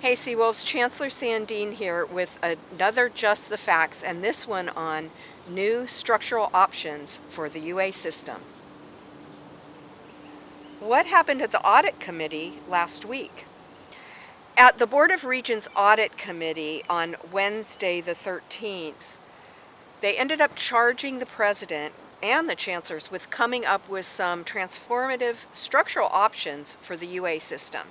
Hey Seawolves, Chancellor Sandeen here with another Just the Facts, and this one on new structural options for the UA system. What happened at the Audit Committee last week? At the Board of Regents Audit Committee on Wednesday the 13th, they ended up charging the President and the Chancellors with coming up with some transformative structural options for the UA system.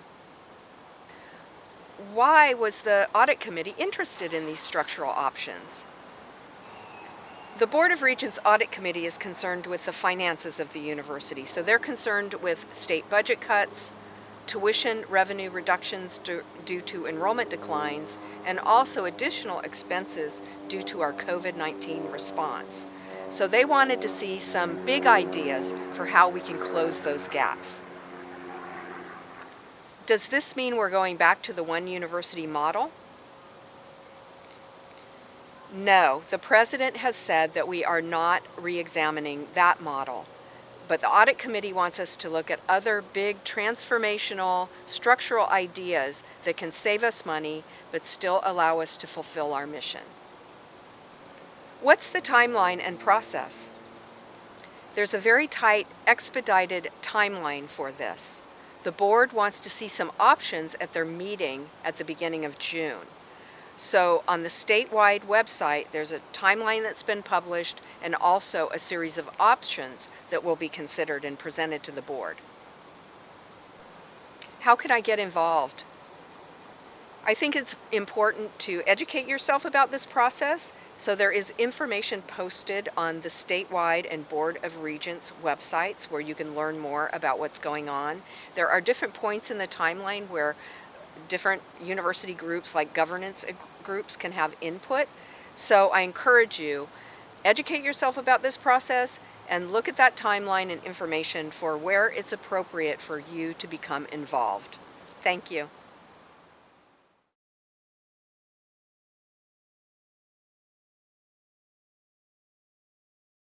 Why was the Audit Committee interested in these structural options? The Board of Regents Audit Committee is concerned with the finances of the university, so they're concerned with state budget cuts, tuition revenue reductions due to enrollment declines, and also additional expenses due to our COVID-19 response. So they wanted to see some big ideas for how we can close those gaps. Does this mean we're going back to the one university model? No, the President has said that we are not re-examining that model. But the Audit Committee wants us to look at other big transformational structural ideas that can save us money but still allow us to fulfill our mission. What's the timeline and process? There's a very tight, expedited timeline for this. The board wants to see some options at their meeting at the beginning of June. So on the statewide website, there's a timeline that's been published and also a series of options that will be considered and presented to the board. How can I get involved? I think it's important to educate yourself about this process. So there is information posted on the statewide and Board of Regents websites where you can learn more about what's going on. There are different points in the timeline where different university groups like governance groups can have input. So I encourage you, educate yourself about this process and look at that timeline and information for where it's appropriate for you to become involved. Thank you.